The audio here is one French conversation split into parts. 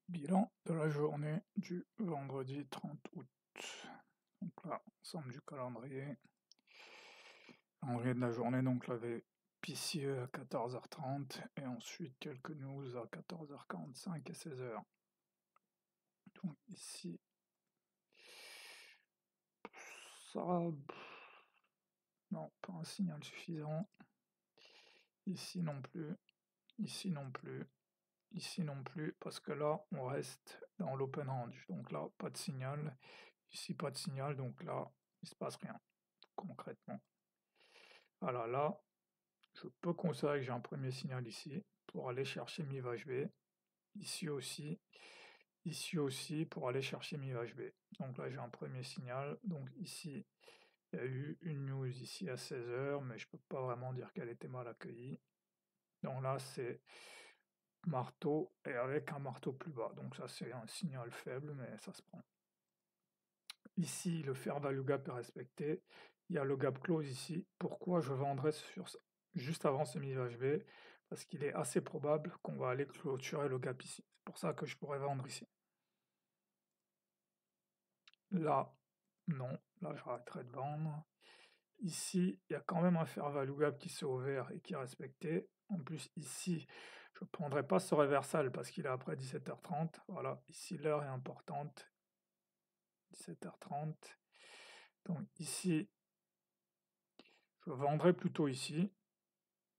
Bilan de la journée du vendredi 30 août. Donc là, ensemble du calendrier. Calendrier de la journée, donc l'avait Pissieu à 14h30 et ensuite quelques news à 14h45 et 16h. Donc ici, ça, non, pas un signal suffisant. Ici non plus, ici non plus, ici non plus, parce que là, on reste dans l'open range. Donc là, pas de signal. Ici, pas de signal, donc là, il se passe rien, concrètement. Voilà, là, je peux considérer que j'ai un premier signal ici pour aller chercher mi VHB. Ici aussi pour aller chercher mi VHB. Donc là, j'ai un premier signal. Donc ici, il y a eu une news ici à 16h, mais je peux pas vraiment dire qu'elle était mal accueillie. Donc là, c'est marteau et avec un marteau plus bas. Donc ça, c'est un signal faible, mais ça se prend. Ici, le fair value gap est respecté. Il y a le gap close ici. Pourquoi je vendrais juste avant ce mi-VHB? Parce qu'il est assez probable qu'on va aller clôturer le gap ici. C'est pour ça que je pourrais vendre ici. Là, non. Là, j'arrêterai de vendre. Ici, il y a quand même un fair value gap qui s'est ouvert et qui est respecté. En plus, ici, je ne prendrai pas ce reversal parce qu'il est après 17h30. Voilà, ici, l'heure est importante. 17h30. Donc ici, je vendrai plutôt ici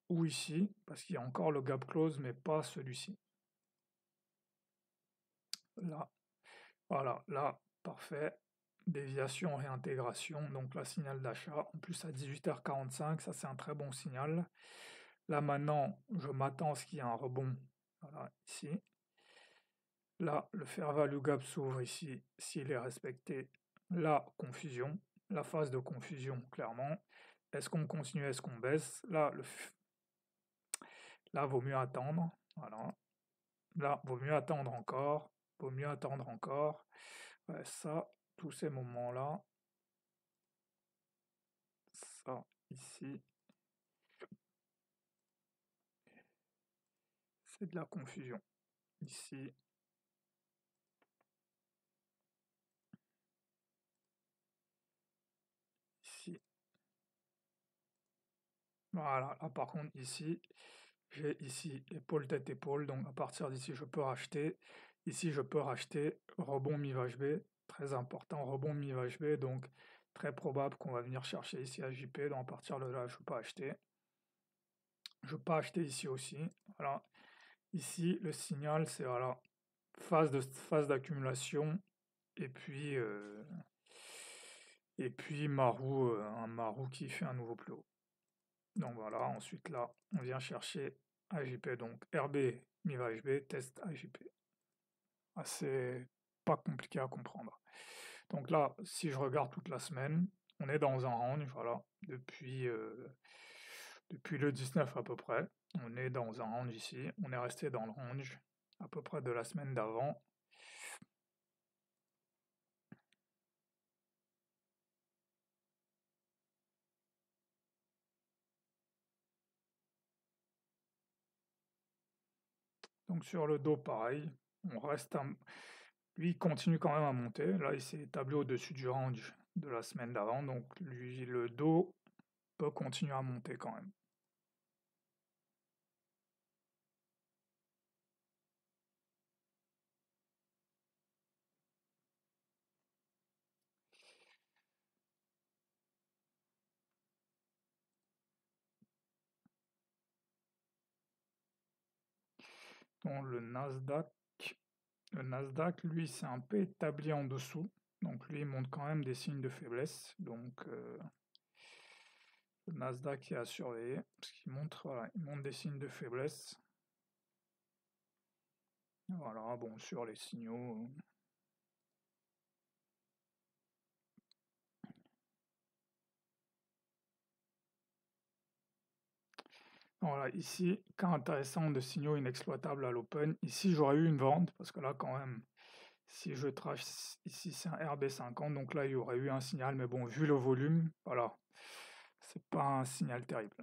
ou ici, parce qu'il y a encore le gap close, mais pas celui-ci. Là, voilà, là, parfait. Déviation, réintégration, donc là, signal d'achat. En plus, à 18h45, ça c'est un très bon signal. Là, maintenant, je m'attends à ce qu'il y ait un rebond. Voilà, ici. Là, le fair value gap s'ouvre ici, s'il est respecté. Là, confusion. La phase de confusion, clairement. Est-ce qu'on continue, est-ce qu'on baisse? Là, vaut mieux attendre. Voilà. Là, vaut mieux attendre encore. Vaut mieux attendre encore. Ouais, ça, tous ces moments-là. Ça, ici. C'est de la confusion. Ici. Ici. Voilà. Là, par contre, ici, j'ai ici épaule, tête, épaule. Donc, à partir d'ici, je peux racheter. Ici, je peux racheter. Rebond mi-VHB. Très important. Rebond mi-VHB. Donc, très probable qu'on va venir chercher ici à JP. Donc, à partir de là, je peux acheter. Je peux acheter ici aussi. Voilà. Ici, le signal, c'est voilà, phase d'accumulation et puis un marou qui fait un nouveau plus haut. Donc voilà, ensuite là, on vient chercher AJP, donc RB mi-va HB, test AJP. Assez pas compliqué à comprendre. Donc là, si je regarde toute la semaine, on est dans un range, voilà, depuis le 19 à peu près. On est dans un range ici, on est resté dans le range à peu près de la semaine d'avant. Donc sur le dos, pareil, on reste lui, il continue quand même à monter. Là, il s'est établi au-dessus du range de la semaine d'avant, donc lui, le dos peut continuer à monter quand même. Donc le Nasdaq, lui, s'est un peu établi en dessous. Donc lui, il montre quand même des signes de faiblesse. Donc le Nasdaq est à surveiller, parce qu'il montre, voilà, il montre des signes de faiblesse. Voilà, bon, sur les signaux. Voilà, ici, cas intéressant de signaux inexploitables à l'open. Ici, j'aurais eu une vente, parce que là, quand même, si je trace ici, c'est un RB50, donc là, il y aurait eu un signal, mais bon, vu le volume, voilà, c'est pas un signal terrible.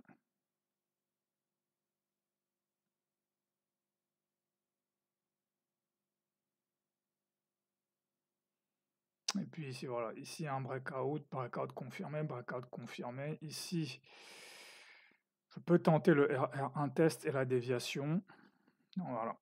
Et puis ici, voilà, ici un breakout confirmé. Ici, je peux tenter le R1 test et la déviation. Donc, voilà.